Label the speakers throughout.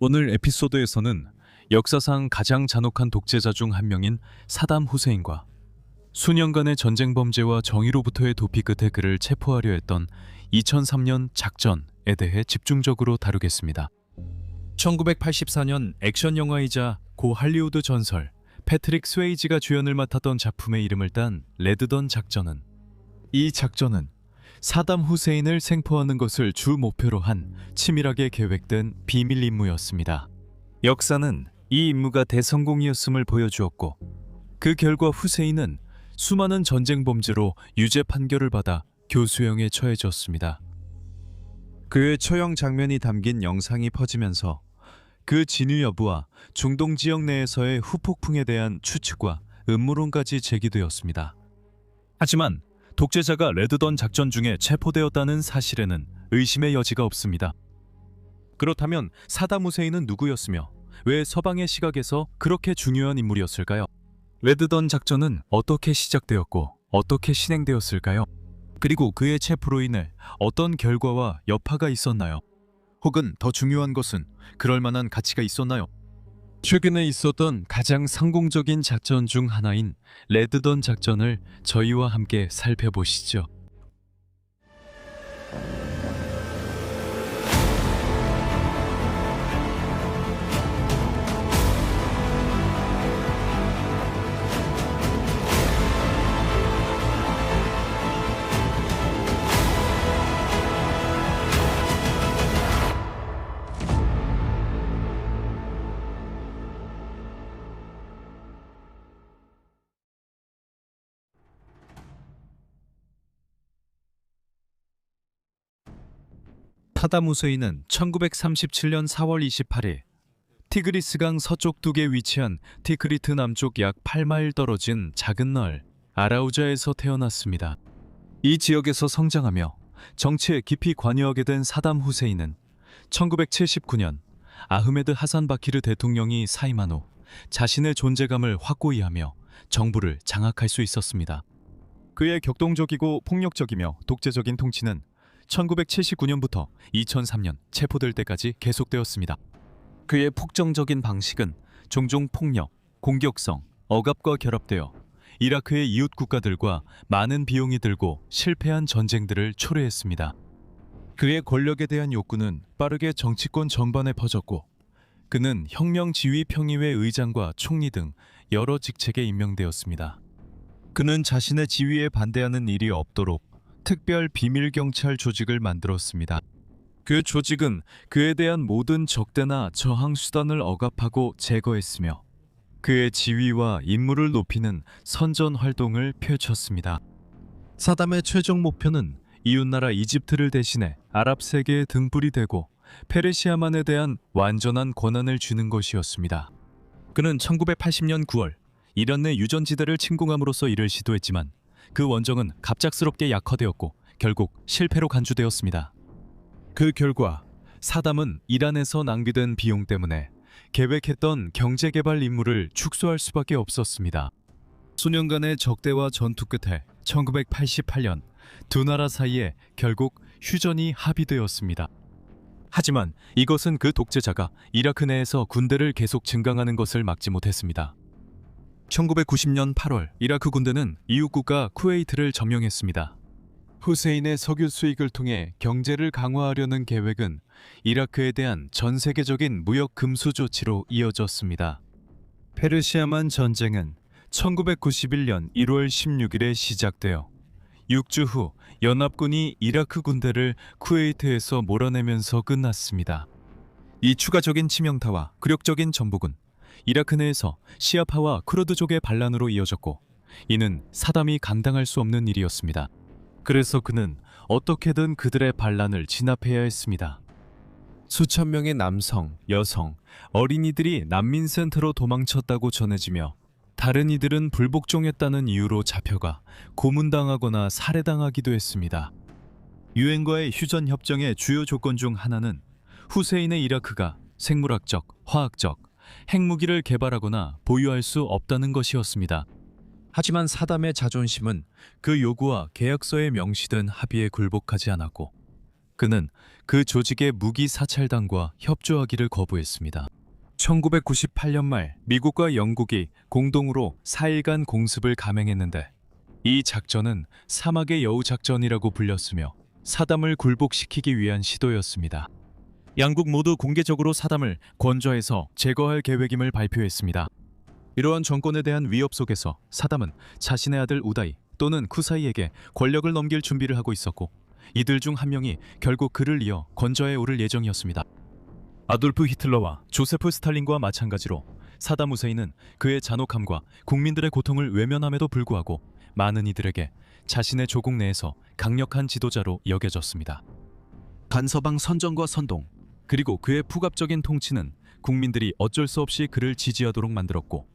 Speaker 1: 오늘 에피소드에서는 역사상 가장 잔혹한 독재자 중 한 명인 사담 후세인과 수년간의 전쟁 범죄와 정의로부터의 도피 끝에 그를 체포하려 했던 2003년 작전에 대해 집중적으로 다루겠습니다. 1984년 액션 영화이자 고 할리우드 전설 패트릭 스웨이지가 주연을 맡았던 작품의 이름을 딴 레드던 작전은, 이 작전은 사담 후세인을 생포하는 것을 주 목표로 한 치밀하게 계획된 비밀 임무였습니다. 역사는 이 임무가 대성공이었음을 보여주었고, 그 결과 후세인은 수많은 전쟁 범죄로 유죄 판결을 받아 교수형에 처해졌습니다. 그의 처형 장면이 담긴 영상이 퍼지면서 그 진위 여부와 중동 지역 내에서의 후폭풍에 대한 추측과 음모론까지 제기되었습니다. 하지만 독재자가 레드던 작전 중에 체포되었다는 사실에는 의심의 여지가 없습니다. 그렇다면 사담 후세인은 누구였으며 왜 서방의 시각에서 그렇게 중요한 인물이었을까요? 레드던 작전은 어떻게 시작되었고 어떻게 진행되었을까요? 그리고 그의 체포로 인해 어떤 결과와 여파가 있었나요? 혹은 더 중요한 것은 그럴 만한 가치가 있었나요? 최근에 있었던 가장 성공적인 작전 중 하나인 레드던 작전을 저희와 함께 살펴보시죠. 사담 후세인은 1937년 4월 28일 티그리스강 서쪽 둑에 위치한 티크리트 남쪽 약 8마일 떨어진 작은 널 아라우자에서 태어났습니다. 이 지역에서 성장하며 정치에 깊이 관여하게 된 사담 후세인은 1979년 아흐메드 하산 바키르 대통령이 사임한 후 자신의 존재감을 확고히 하며 정부를 장악할 수 있었습니다. 그의 격동적이고 폭력적이며 독재적인 통치는 1979년부터 2003년 체포될 때까지 계속되었습니다. 그의 폭정적인 방식은 종종 폭력, 공격성, 억압과 결합되어 이라크의 이웃 국가들과 많은 비용이 들고 실패한 전쟁들을 초래했습니다. 그의 권력에 대한 욕구는 빠르게 정치권 전반에 퍼졌고, 그는 혁명 지휘 평의회 의장과 총리 등 여러 직책에 임명되었습니다. 그는 자신의 지위에 반대하는 일이 없도록 특별 비밀 경찰 조직을 만들었습니다. 그 조직은 그에 대한 모든 적대나 저항 수단을 억압하고 제거했으며 그의 지위와 임무를 높이는 선전 활동을 펼쳤습니다. 사담의 최종 목표는 이웃나라 이집트를 대신해 아랍 세계의 등불이 되고 페르시아만에 대한 완전한 권한을 주는 것이었습니다. 그는 1980년 9월 이란 내 유전지대를 침공함으로써 이를 시도했지만 그 원정은 갑작스럽게 약화되었고 결국 실패로 간주되었습니다. 그 결과 사담은 이란에서 낭비된 비용 때문에 계획했던 경제개발 임무를 축소할 수밖에 없었습니다. 수년간의 적대와 전투 끝에 1988년 두 나라 사이에 결국 휴전이 합의되었습니다. 하지만 이것은 그 독재자가 이라크 내에서 군대를 계속 증강하는 것을 막지 못했습니다. 1990년 8월 이라크 군대는 이웃국가 쿠웨이트를 점령했습니다. 후세인의 석유 수익을 통해 경제를 강화하려는 계획은 이라크에 대한 전 세계적인 무역 금수 조치로 이어졌습니다. 페르시아만 전쟁은 1991년 1월 16일에 시작되어 6주 후 연합군이 이라크 군대를 쿠웨이트에서 몰아내면서 끝났습니다. 이 추가적인 치명타와 굴욕적인 전복은 이라크 내에서 시아파와 쿠르드족의 반란으로 이어졌고, 이는 사담이 감당할 수 없는 일이었습니다. 그래서 그는 어떻게든 그들의 반란을 진압해야 했습니다. 수천 명의 남성, 여성, 어린이들이 난민센터로 도망쳤다고 전해지며 다른 이들은 불복종했다는 이유로 잡혀가 고문당하거나 살해당하기도 했습니다. 유엔과의 휴전 협정의 주요 조건 중 하나는 후세인의 이라크가 생물학적, 화학적, 핵무기를 개발하거나 보유할 수 없다는 것이었습니다. 하지만 사담의 자존심은 그 요구와 계약서에 명시된 합의에 굴복하지 않았고, 그는 그 조직의 무기 사찰단과 협조하기를 거부했습니다. 1998년 말 미국과 영국이 공동으로 4일간 공습을 감행했는데 이 작전은 사막의 여우 작전이라고 불렸으며 사담을 굴복시키기 위한 시도였습니다. 양국 모두 공개적으로 사담을 권좌해서 제거할 계획임을 발표했습니다. 이러한 정권에 대한 위협 속에서 사담은 자신의 아들 우다이 또는 쿠사이에게 권력을 넘길 준비를 하고 있었고 이들 중 한 명이 결국 그를 이어 권좌에 오를 예정이었습니다. 아돌프 히틀러와 조세프 스탈린과 마찬가지로 사담 후세인은 그의 잔혹함과 국민들의 고통을 외면함에도 불구하고 많은 이들에게 자신의 조국 내에서 강력한 지도자로 여겨졌습니다. 간서방 선정과 선동 그리고 그의 풍압적인 통치는 국민들이 어쩔 수 없이 그를 지지하도록 만들었고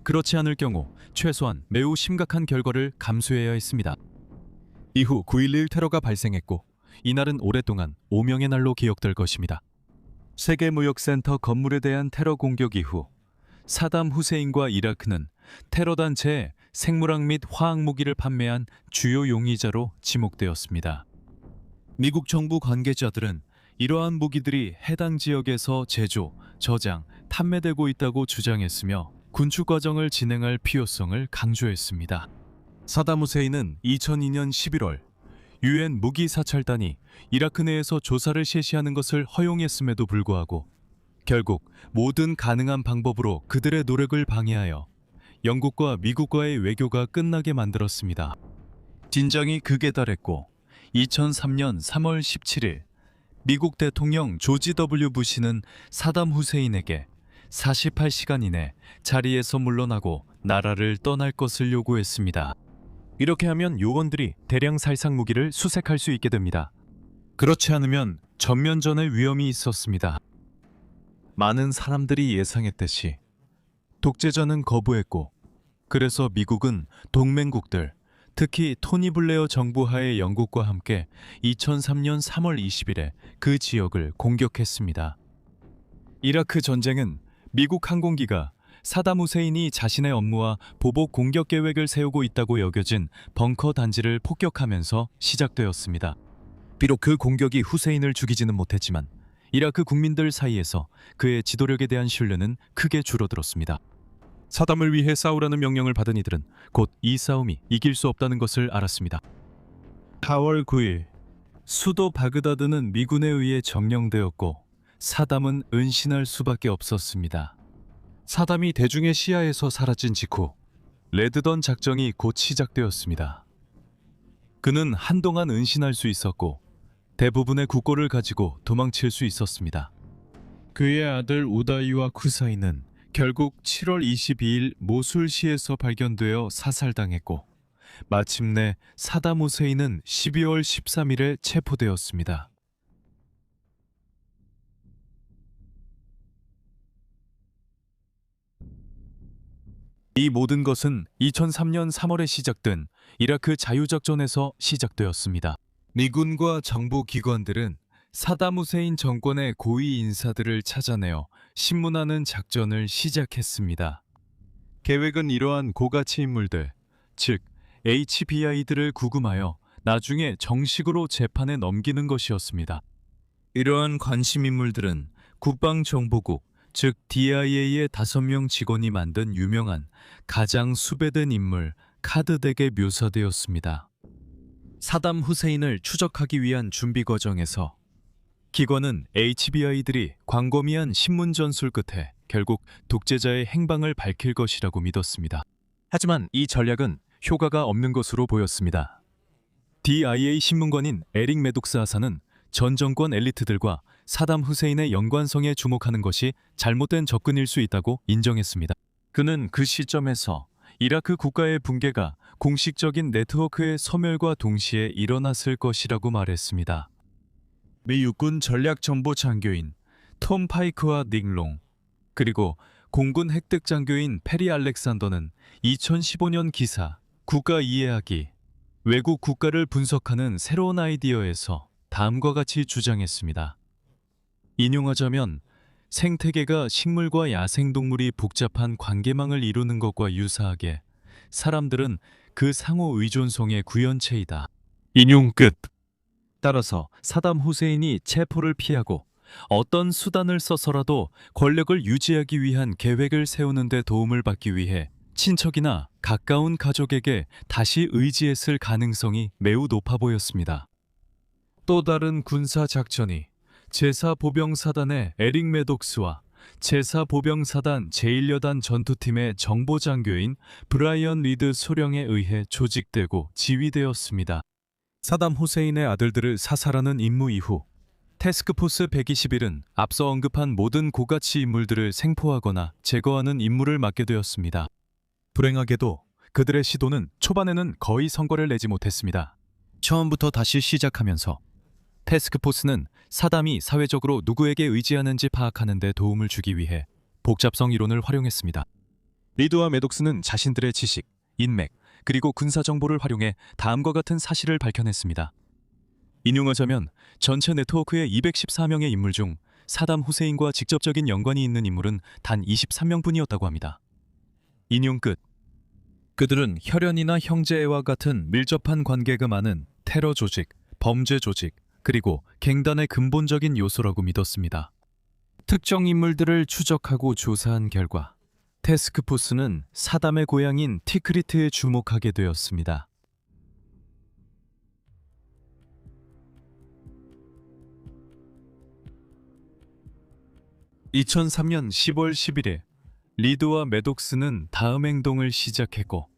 Speaker 1: 그렇지 않을 경우 최소한 매우 심각한 결과를 감수해야 했습니다. 이후 9.11 테러가 발생했고 이날은 오랫동안 오명의 날로 기억될 것입니다. 세계무역센터 건물에 대한 테러 공격 이후 사담 후세인과 이라크는 테러 단체에 생물학 및 화학무기를 판매한 주요 용의자로 지목되었습니다. 미국 정부 관계자들은 이러한 무기들이 해당 지역에서 제조, 저장, 판매되고 있다고 주장했으며 군축 과정을 진행할 필요성을 강조했습니다. 사담 후세인은 2002년 11월 유엔 무기 사찰단이 이라크 내에서 조사를 실시하는 것을 허용했음에도 불구하고 결국 모든 가능한 방법으로 그들의 노력을 방해하여 영국과 미국과의 외교가 끝나게 만들었습니다. 진정이 극에 달했고 2003년 3월 17일 미국 대통령 조지 W. 부시는 사담 후세인에게 48시간 이내 자리에서 물러나고 나라를 떠날 것을 요구했습니다. 이렇게 하면 요원들이 대량 살상 무기를 수색할 수 있게 됩니다. 그렇지 않으면 전면전의 위험이 있었습니다. 많은 사람들이 예상했듯이 독재자는 거부했고 그래서 미국은 동맹국들, 특히 토니 블레어 정부 하에 영국과 함께 2003년 3월 20일에 그 지역을 공격했습니다. 이라크 전쟁은 미국 항공기가 사담 후세인이 자신의 업무와 보복 공격 계획을 세우고 있다고 여겨진 벙커 단지를 폭격하면서 시작되었습니다. 비록 그 공격이 후세인을 죽이지는 못했지만 이라크 국민들 사이에서 그의 지도력에 대한 신뢰는 크게 줄어들었습니다. 사담을 위해 싸우라는 명령을 받은 이들은 곧 이 싸움이 이길 수 없다는 것을 알았습니다. 4월 9일 수도 바그다드는 미군에 의해 점령되었고 사담은 은신할 수밖에 없었습니다. 사담이 대중의 시야에서 사라진 직후 레드던 작전이 곧 시작되었습니다. 그는 한동안 은신할 수 있었고 대부분의 국고를 가지고 도망칠 수 있었습니다. 그의 아들 우다이와 쿠사이는 결국 7월 22일 모술시에서 발견되어 사살당했고 마침내 사담 후세인은 12월 13일에 체포되었습니다. 이 모든 것은 2003년 3월에 시작된 이라크 자유작전에서 시작되었습니다. 미군과 정부 기관들은 사담 후세인 정권의 고위 인사들을 찾아내어 신문하는 작전을 시작했습니다. 계획은 이러한 고가치 인물들, 즉 HBI들을 구금하여 나중에 정식으로 재판에 넘기는 것이었습니다. 이러한 관심 인물들은 국방정보국, 즉 DIA의 5명 직원이 만든 유명한 가장 수배된 인물 카드덱에 묘사되었습니다. 사담 후세인을 추적하기 위한 준비 과정에서 기관은 HBI들이 광범위한 신문 전술 끝에 결국 독재자의 행방을 밝힐 것이라고 믿었습니다. 하지만 이 전략은 효과가 없는 것으로 보였습니다. DIA 신문관인 에릭 메독스 하사는 전 정권 엘리트들과 사담 후세인의 연관성에 주목하는 것이 잘못된 접근일 수 있다고 인정했습니다. 그는 그 시점에서 이라크 국가의 붕괴가 공식적인 네트워크의 소멸과 동시에 일어났을 것이라고 말했습니다. 미 육군 전략정보 장교인 톰 파이크와 닉 롱, 그리고 공군 획득 장교인 페리 알렉산더는 2015년 기사 국가 이해하기, 외국 국가를 분석하는 새로운 아이디어에서 다음과 같이 주장했습니다. 인용하자면 생태계가 식물과 야생동물이 복잡한 관계망을 이루는 것과 유사하게 사람들은 그 상호 의존성의 구현체이다. 인용 끝. 따라서 사담 후세인이 체포를 피하고 어떤 수단을 써서라도 권력을 유지하기 위한 계획을 세우는 데 도움을 받기 위해 친척이나 가까운 가족에게 다시 의지했을 가능성이 매우 높아 보였습니다. 또 다른 군사 작전이 제4보병사단의 에릭 매독스와 제4보병사단 제1여단 전투팀의 정보장교인 브라이언 리드 소령에 의해 조직되고 지휘되었습니다. 사담 후세인의 아들들을 사살하는 임무 이후 태스크포스 121은 앞서 언급한 모든 고가치 인물들을 생포하거나 제거하는 임무를 맡게 되었습니다. 불행하게도 그들의 시도는 초반에는 거의 성과를 내지 못했습니다. 처음부터 다시 시작하면서 태스크포스는 사담이 사회적으로 누구에게 의지하는지 파악하는 데 도움을 주기 위해 복잡성 이론을 활용했습니다. 리드와 매독스는 자신들의 지식, 인맥, 그리고 군사 정보를 활용해 다음과 같은 사실을 밝혀냈습니다. 인용하자면 전체 네트워크의 214명의 인물 중 사담 후세인과 직접적인 연관이 있는 인물은 단 23명뿐이었다고 합니다. 인용 끝. 그들은 혈연이나 형제와 같은 밀접한 관계가 많은 테러 조직, 범죄 조직, 그리고 갱단의 근본적인 요소라고 믿었습니다. 특정 인물들을 추적하고 조사한 결과 태스크포스는 사담의 고향인 티크리트에 주목하게 되었습니다. (2003년 10월 11일) 리드와 매독스는 다음 행동을 시작했고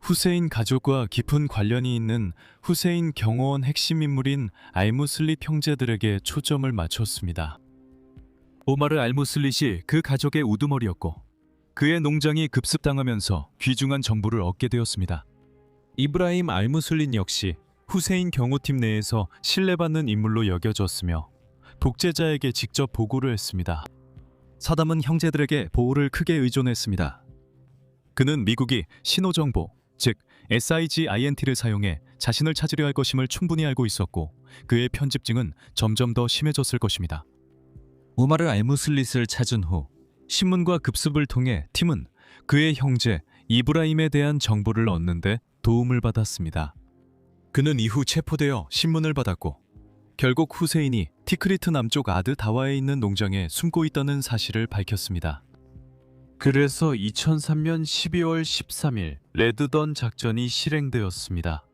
Speaker 1: 후세인 가족과 깊은 관련이 있는 후세인 경호원 핵심 인물인 알무슬릿 형제들에게 초점을 맞췄습니다. 오마르 알무슬릿이 그 가족의 우두머리였고 그의 농장이 급습당하면서 귀중한 정보를 얻게 되었습니다. 이브라임 알무슬릿 역시 후세인 경호팀 내에서 신뢰받는 인물로 여겨졌으며 독재자에게 직접 보고를 했습니다. 사담은 형제들에게 보호를 크게 의존했습니다. 그는 미국이 신호정보, 즉 SIGINT를 사용해 자신을 찾으려 할 것임을 충분히 알고 있었고 그의 편집증은 점점 더 심해졌을 것입니다. 우마르 알무슬릿을 찾은 후 신문과 급습을 통해 팀은 그의 형제 이브라임에 대한 정보를 얻는 데 도움을 받았습니다. 그는 이후 체포되어 신문을 받았고 결국 후세인이 티크리트 남쪽 아드 다와에 있는 농장에 숨고 있다는 사실을 밝혔습니다. 그래서 2003년 12월 13일 레드던 작전이 실행되었습니다.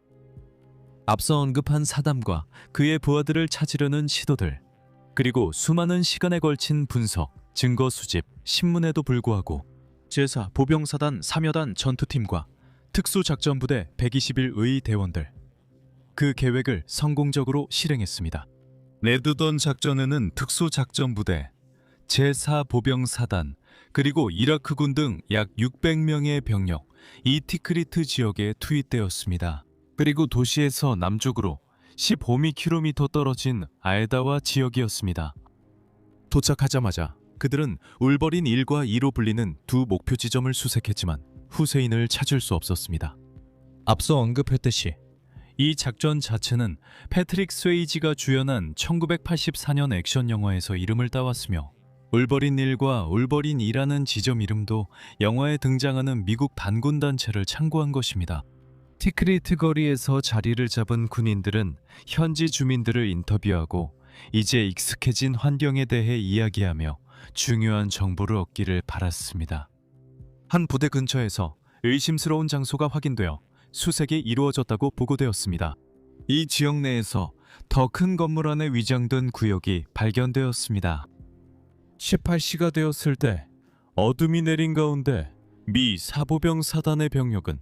Speaker 1: 앞서 언급한 사담과 그의 부하들을 찾으려는 시도들, 그리고 수많은 시간에 걸친 분석, 증거 수집, 신문에도 불구하고 제4 보병사단 3여단 전투팀과 특수작전부대 121의 대원들, 그 계획을 성공적으로 실행했습니다. 레드던 작전에는 특수작전부대, 제4 보병사단, 그리고 이라크군 등 약 600명의 병력, 이 티크리트 지역에 투입되었습니다. 그리고 도시에서 남쪽으로 15km 떨어진 알다와 지역이었습니다. 도착하자마자 그들은 울버린 1과 2로 불리는 두 목표 지점을 수색했지만 후세인을 찾을 수 없었습니다. 앞서 언급했듯이 이 작전 자체는 패트릭 스웨이지가 주연한 1984년 액션 영화에서 이름을 따왔으며 울버린 1과 울버린 2라는 지점 이름도 영화에 등장하는 미국 반군 단체를 참고한 것입니다. 티크리트 거리에서 자리를 잡은 군인들은 현지 주민들을 인터뷰하고 이제 익숙해진 환경에 대해 이야기하며 중요한 정보를 얻기를 바랐습니다. 한 부대 근처에서 의심스러운 장소가 확인되어 수색이 이루어졌다고 보고되었습니다. 이 지역 내에서 더 큰 건물 안에 위장된 구역이 발견되었습니다. 18시가 되었을 때 어둠이 내린 가운데 미 사보병 사단의 병력은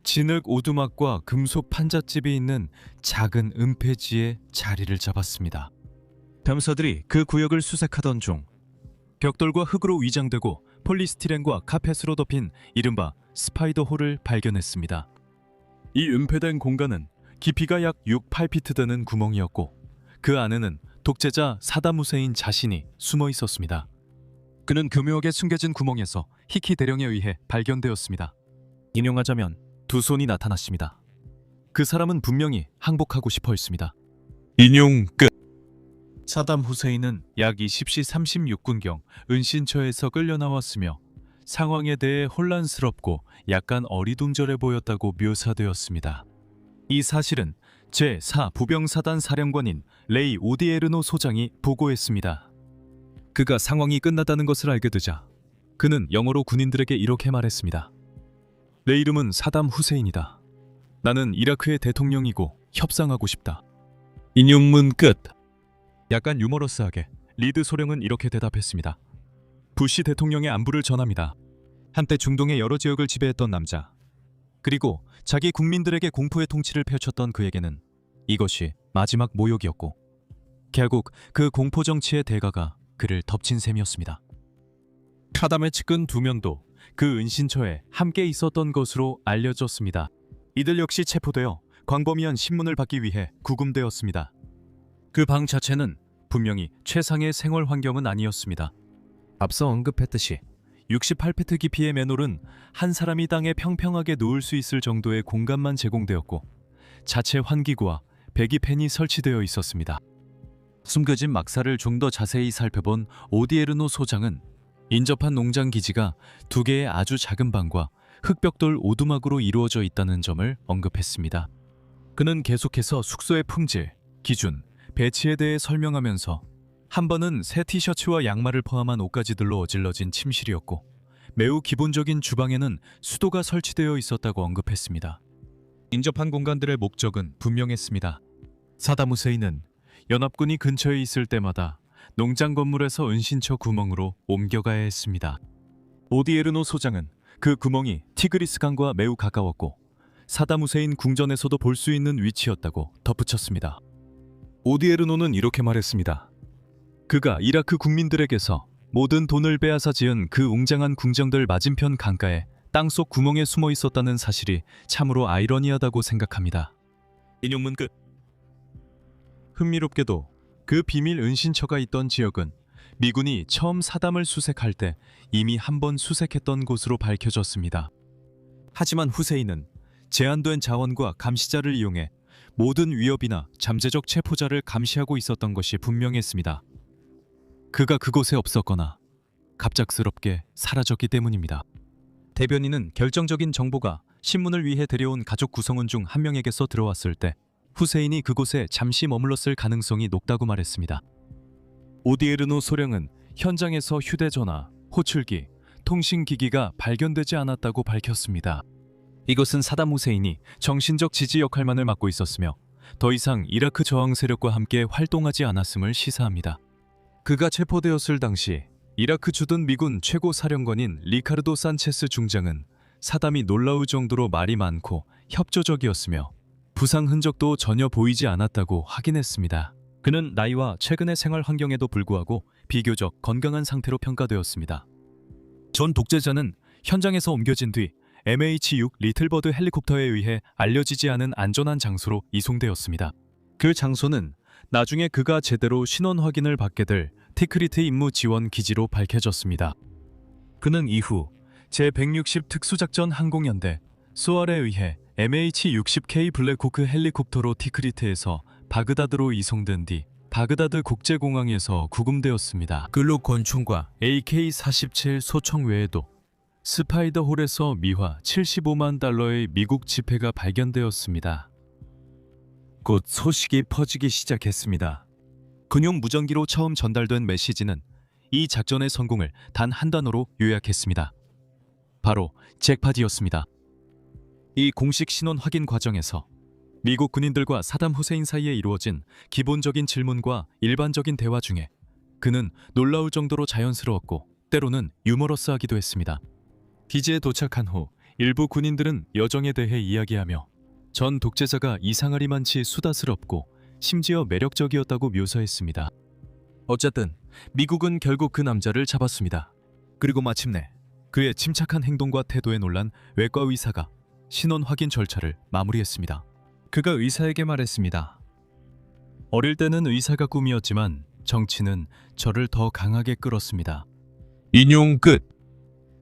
Speaker 1: 진흙 오두막과 금속 판잣집이 있는 작은 은폐지에 자리를 잡았습니다. 탐사들이 그 구역을 수색하던 중 벽돌과 흙으로 위장되고 폴리스티렌과 카펫으로 덮인 이른바 스파이더 홀을 발견했습니다. 이 은폐된 공간은 깊이가 약 6-8피트 되는 구멍이었고 그 안에는 독재자 사담 후세인 자신이 숨어 있었습니다. 그는 교묘하게 숨겨진 구멍에서 히키 대령에 의해 발견되었습니다. 인용하자면 두 손이 나타났습니다. 그 사람은 분명히 항복하고 싶어 했습니다. 인용 끝. 사담 후세인은 약 20시 36분경 은신처에서 끌려나왔으며 상황에 대해 혼란스럽고 약간 어리둥절해 보였다고 묘사되었습니다. 이 사실은 제4 부병사단 사령관인 레이 오디에르노 소장이 보고했습니다. 그가 상황이 끝났다는 것을 알게 되자 그는 영어로 군인들에게 이렇게 말했습니다. 내 이름은 사담 후세인이다. 나는 이라크의 대통령이고 협상하고 싶다. 인용문 끝. 약간 유머러스하게 리드 소령은 이렇게 대답했습니다. 부시 대통령의 안부를 전합니다. 한때 중동의 여러 지역을 지배했던 남자, 그리고 자기 국민들에게 공포의 통치를 펼쳤던 그에게는 이것이 마지막 모욕이었고 결국 그 공포 정치의 대가가 그를 덮친 셈이었습니다. 사담의 측근 2명도 그 은신처에 함께 있었던 것으로 알려졌습니다. 이들 역시 체포되어 광범위한 신문을 받기 위해 구금되었습니다. 그 방 자체는 분명히 최상의 생활 환경은 아니었습니다. 앞서 언급했듯이 68피트 깊이의 맨홀은 한 사람이 땅에 평평하게 누울 수 있을 정도의 공간만 제공되었고 자체 환기구와 배기팬이 설치되어 있었습니다. 숨겨진 막사를 좀 더 자세히 살펴본 오디에르노 소장은 인접한 농장 기지가 2개의 아주 작은 방과 흙벽돌 오두막으로 이루어져 있다는 점을 언급했습니다. 그는 계속해서 숙소의 품질, 기준, 배치에 대해 설명하면서 한 번은 새 티셔츠와 양말을 포함한 옷가지들로 어질러진 침실이었고 매우 기본적인 주방에는 수도가 설치되어 있었다고 언급했습니다. 인접한 공간들의 목적은 분명했습니다. 사담 후세인은 연합군이 근처에 있을 때마다 농장 건물에서 은신처 구멍으로 옮겨가야 했습니다. 오디에르노 소장은 그 구멍이 티그리스 강과 매우 가까웠고 사담 후세인 궁전에서도 볼 수 있는 위치였다고 덧붙였습니다. 오디에르노는 이렇게 말했습니다. 그가 이라크 국민들에게서 모든 돈을 빼앗아 지은 그 웅장한 궁정들 맞은편 강가에 땅속 구멍에 숨어 있었다는 사실이 참으로 아이러니하다고 생각합니다. 인용문 끝. 흥미롭게도 그 비밀 은신처가 있던 지역은 미군이 처음 사담을 수색할 때 이미 한 번 수색했던 곳으로 밝혀졌습니다. 하지만 후세인은 제한된 자원과 감시자를 이용해 모든 위협이나 잠재적 체포자를 감시하고 있었던 것이 분명했습니다. 그가 그곳에 없었거나 갑작스럽게 사라졌기 때문입니다. 대변인은 결정적인 정보가 신문을 위해 데려온 가족 구성원 중 한 명에게서 들어왔을 때 후세인이 그곳에 잠시 머물렀을 가능성이 높다고 말했습니다. 오디에르노 소령은 현장에서 휴대전화, 호출기, 통신기기가 발견되지 않았다고 밝혔습니다. 이것은 사담 후세인이 정신적 지지 역할만을 맡고 있었으며 더 이상 이라크 저항 세력과 함께 활동하지 않았음을 시사합니다. 그가 체포되었을 당시 이라크 주둔 미군 최고 사령관인 리카르도 산체스 중장은 사담이 놀라울 정도로 말이 많고 협조적이었으며 부상 흔적도 전혀 보이지 않았다고 확인했습니다. 그는 나이와 최근의 생활 환경에도 불구하고 비교적 건강한 상태로 평가되었습니다. 전 독재자는 현장에서 옮겨진 뒤 MH-6 리틀버드 헬리콥터에 의해 알려지지 않은 안전한 장소로 이송되었습니다. 그 장소는 나중에 그가 제대로 신원 확인을 받게 될 티크리트 임무 지원 기지로 밝혀졌습니다. 그는 이후 제160 특수작전 항공연대 소알에 의해 MH-60K 블랙호크 헬리콥터로 티크리트에서 바그다드로 이송된 뒤 바그다드 국제공항에서 구금되었습니다. 글록 권총과 AK-47 소총 외에도 스파이더홀에서 미화 75만 달러의 미국 지폐가 발견되었습니다. 곧 소식이 퍼지기 시작했습니다. 군용 무전기로 처음 전달된 메시지는 이 작전의 성공을 단 한 단어로 요약했습니다. 바로 잭팟이었습니다. 이 공식 신원 확인 과정에서 미국 군인들과 사담 후세인 사이에 이루어진 기본적인 질문과 일반적인 대화 중에 그는 놀라울 정도로 자연스러웠고 때로는 유머러스하기도 했습니다. 기지에 도착한 후 일부 군인들은 여정에 대해 이야기하며 전 독재자가 이상하리만치 수다스럽고 심지어 매력적이었다고 묘사했습니다. 어쨌든 미국은 결국 그 남자를 잡았습니다. 그리고 마침내 그의 침착한 행동과 태도에 놀란 외과 의사가 신원 확인 절차를 마무리했습니다. 그가 의사에게 말했습니다. 어릴 때는 의사가 꿈이었지만 정치는 저를 더 강하게 끌었습니다. 인용 끝.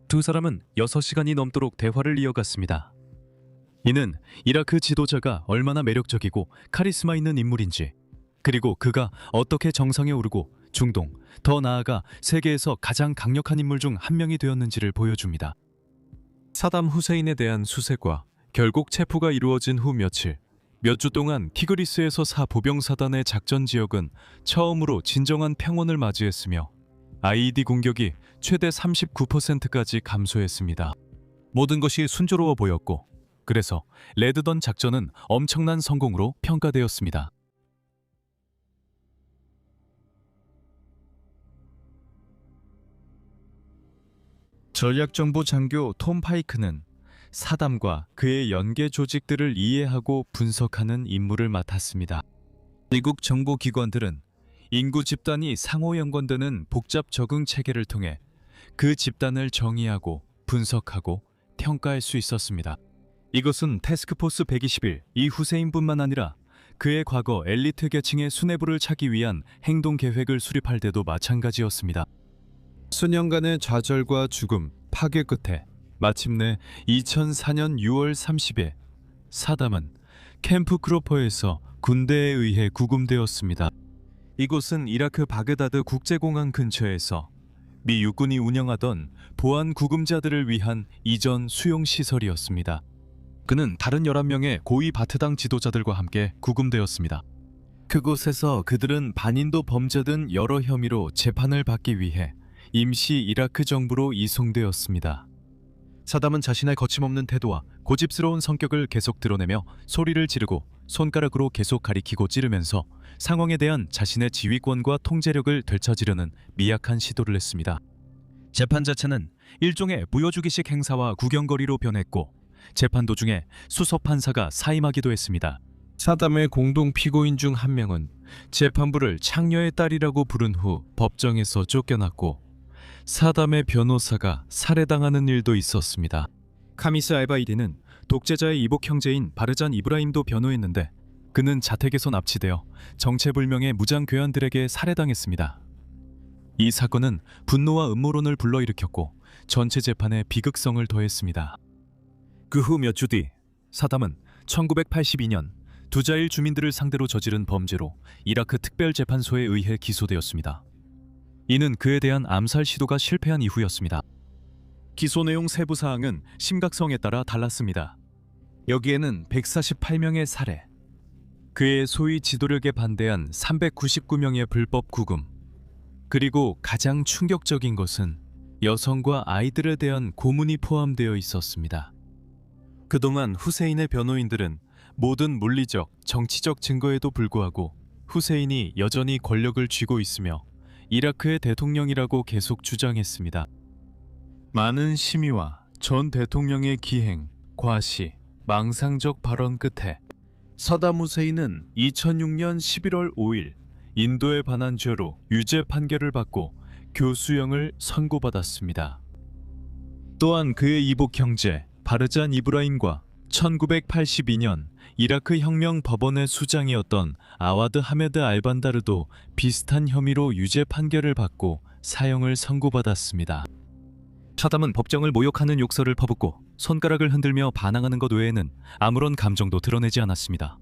Speaker 1: 두 사람은 6시간이 넘도록 대화를 이어갔습니다. 이는 이라크 지도자가 얼마나 매력적이고 카리스마 있는 인물인지, 그리고 그가 어떻게 정상에 오르고 중동, 더 나아가 세계에서 가장 강력한 인물 중 한 명이 되었는지를 보여줍니다. 사담 후세인에 대한 수색과 결국 체포가 이루어진 후 며칠, 몇 주 동안 티그리스에서 보병사단의 작전 지역은 처음으로 진정한 평온을 맞이했으며 IED 공격이 최대 39%까지 감소했습니다. 모든 것이 순조로워 보였고 그래서 레드던 작전은 엄청난 성공으로 평가되었습니다. 전략정보 장교 톰 파이크는 사담과 그의 연계 조직들을 이해하고 분석하는 임무를 맡았습니다. 미국 정보기관들은 인구 집단이 상호 연관되는 복잡 적응 체계를 통해 그 집단을 정의하고 분석하고 평가할 수 있었습니다. 이것은 태스크포스 121 이 후세인뿐만 아니라 그의 과거 엘리트 계층의 수뇌부를 찾기 위한 행동 계획을 수립할 때도 마찬가지였습니다. 수년간의 좌절과 죽음, 파괴 끝에 마침내 2004년 6월 30일 사담은 캠프 크로퍼에서 군대에 의해 구금되었습니다. 이곳은 이라크 바그다드 국제공항 근처에서 미 육군이 운영하던 보안 구금자들을 위한 이전 수용시설이었습니다. 그는 다른 11명의 고위 바트당 지도자들과 함께 구금되었습니다. 그곳에서 그들은 반인도 범죄 등 여러 혐의로 재판을 받기 위해 임시 이라크 정부로 이송되었습니다. 사담은 자신의 거침없는 태도와 고집스러운 성격을 계속 드러내며 소리를 지르고 손가락으로 계속 가리키고 찌르면서 상황에 대한 자신의 지휘권과 통제력을 되찾으려는 미약한 시도를 했습니다. 재판 자체는 일종의 부여주기식 행사와 구경거리로 변했고 재판 도중에 수석 판사가 사임하기도 했습니다. 사담의 공동 피고인 중 한 명은 재판부를 창녀의 딸이라고 부른 후 법정에서 쫓겨났고 사담의 변호사가 살해당하는 일도 있었습니다. 카미스 알바이디는 독재자의 이복 형제인 바르잔 이브라임도 변호했는데 그는 자택에서 납치되어 정체불명의 무장 괴한들에게 살해당했습니다. 이 사건은 분노와 음모론을 불러일으켰고 전체 재판에 비극성을 더했습니다. 그 후 몇 주 뒤 사담은 1982년 두자일 주민들을 상대로 저지른 범죄로 이라크 특별재판소에 의해 기소되었습니다. 이는 그에 대한 암살 시도가 실패한 이후였습니다. 기소 내용 세부 사항은 심각성에 따라 달랐습니다. 여기에는 148명의 살해, 그의 소위 지도력에 반대한 399명의 불법 구금, 그리고 가장 충격적인 것은 여성과 아이들에 대한 고문이 포함되어 있었습니다. 그동안 후세인의 변호인들은 모든 물리적, 정치적 증거에도 불구하고 후세인이 여전히 권력을 쥐고 있으며 이라크의 대통령이라고 계속 주장했습니다. 많은 심의와 전 대통령의 기행, 과시, 망상적 발언 끝에 사담 후세인은 2006년 11월 5일 인도에 반한 죄로 유죄 판결을 받고 교수형을 선고받았습니다. 또한 그의 이복 형제 바르잔 이브라임과 1982년 이라크 혁명 법원의 수장이었던 아와드 하메드 알반다르도 비슷한 혐의로 유죄 판결을 받고 사형을 선고받았습니다. 사담은 법정을 모욕하는 욕설을 퍼붓고 손가락을 흔들며 반항하는 것 외에는 아무런 감정도 드러내지 않았습니다.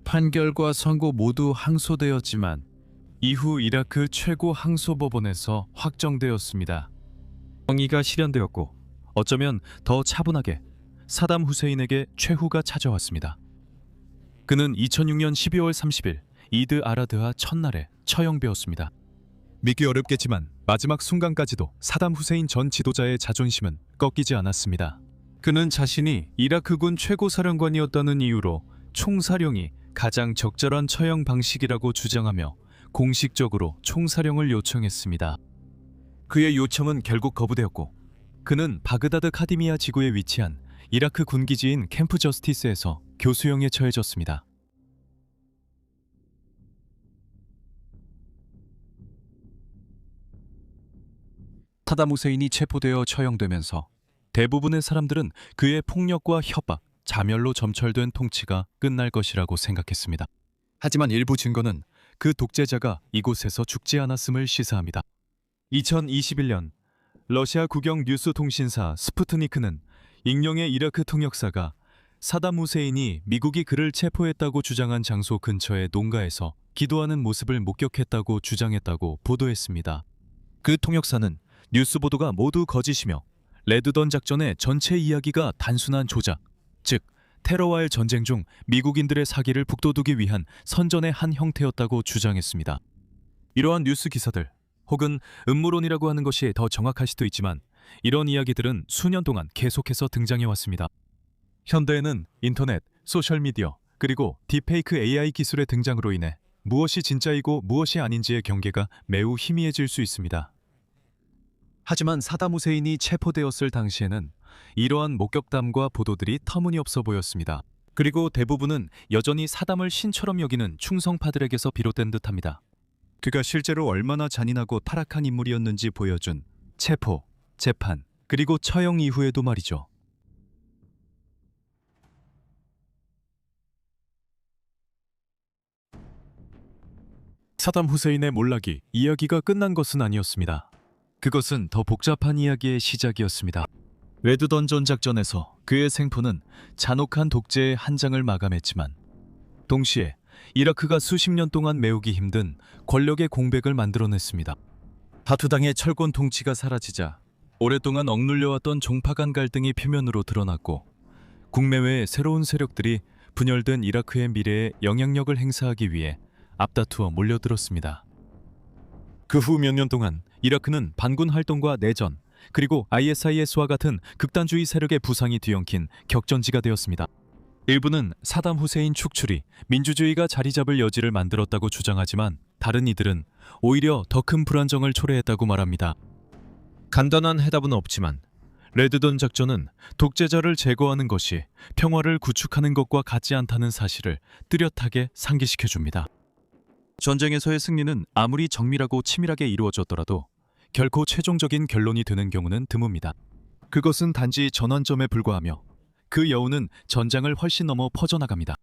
Speaker 1: 판결과 선고 모두 항소되었지만 이후 이라크 최고 항소법원에서 확정되었습니다. 정의가 실현되었고 어쩌면 더 차분하게 사담 후세인에게 최후가 찾아왔습니다. 그는 2006년 12월 30일 이드 아라드하 첫날에 처형되었습니다. 믿기 어렵겠지만 마지막 순간까지도 사담 후세인 전 지도자의 자존심은 꺾이지 않았습니다. 그는 자신이 이라크군 최고사령관이었다는 이유로 총사령이 가장 적절한 처형 방식이라고 주장하며 공식적으로 총사령을 요청했습니다. 그의 요청은 결국 거부되었고 그는 바그다드 카디미아 지구에 위치한 이라크 군기지인 캠프 저스티스에서 교수형에 처해졌습니다. 사담 후세인이 체포되어 처형되면서 대부분의 사람들은 그의 폭력과 협박, 자멸로 점철된 통치가 끝날 것이라고 생각했습니다. 하지만 일부 증거는 그 독재자가 이곳에서 죽지 않았음을 시사합니다. 2021년 러시아 국영 뉴스 통신사 스푸트니크는 익명의 이라크 통역사가 사담 후세인이 미국이 그를 체포했다고 주장한 장소 근처의 농가에서 기도하는 모습을 목격했다고 주장했다고 보도했습니다. 그 통역사는 뉴스 보도가 모두 거짓이며 레드던 작전의 전체 이야기가 단순한 조작, 즉 테러와의 전쟁 중 미국인들의 사기를 북돋우기 위한 선전의 한 형태였다고 주장했습니다. 이러한 뉴스 기사들 혹은 음모론이라고 하는 것이 더 정확할 수도 있지만 이런 이야기들은 수년 동안 계속해서 등장해 왔습니다. 현대에는 인터넷, 소셜미디어, 그리고 딥페이크 AI 기술의 등장으로 인해 무엇이 진짜이고 무엇이 아닌지의 경계가 매우 희미해질 수 있습니다. 하지만 사담 후세인이 체포되었을 당시에는 이러한 목격담과 보도들이 터무니없어 보였습니다. 그리고 대부분은 여전히 사담을 신처럼 여기는 충성파들에게서 비롯된 듯합니다. 그가 실제로 얼마나 잔인하고 타락한 인물이었는지 보여준 체포, 재판, 그리고 처형 이후에도 말이죠. 사담 후세인의 몰락이 이야기가 끝난 것은 아니었습니다. 그것은 더 복잡한 이야기의 시작이었습니다. 레드던전 작전에서 그의 생포는 잔혹한 독재의 한 장을 마감했지만 동시에 이라크가 수십 년 동안 메우기 힘든 권력의 공백을 만들어냈습니다. 바투당의 철권 통치가 사라지자 오랫동안 억눌려왔던 종파 간 갈등이 표면으로 드러났고 국내외의 새로운 세력들이 분열된 이라크의 미래에 영향력을 행사하기 위해 앞다투어 몰려들었습니다. 그 후 몇 년 동안 이라크는 반군 활동과 내전, 그리고 ISIS와 같은 극단주의 세력의 부상이 뒤엉킨 격전지가 되었습니다. 일부는 사담 후세인 축출이 민주주의가 자리 잡을 여지를 만들었다고 주장하지만 다른 이들은 오히려 더 큰 불안정을 초래했다고 말합니다. 간단한 해답은 없지만 레드던 작전은 독재자를 제거하는 것이 평화를 구축하는 것과 같지 않다는 사실을 뚜렷하게 상기시켜줍니다. 전쟁에서의 승리는 아무리 정밀하고 치밀하게 이루어졌더라도 결코 최종적인 결론이 되는 경우는 드뭅니다. 그것은 단지 전환점에 불과하며 그 여운은 전장을 훨씬 넘어 퍼져나갑니다.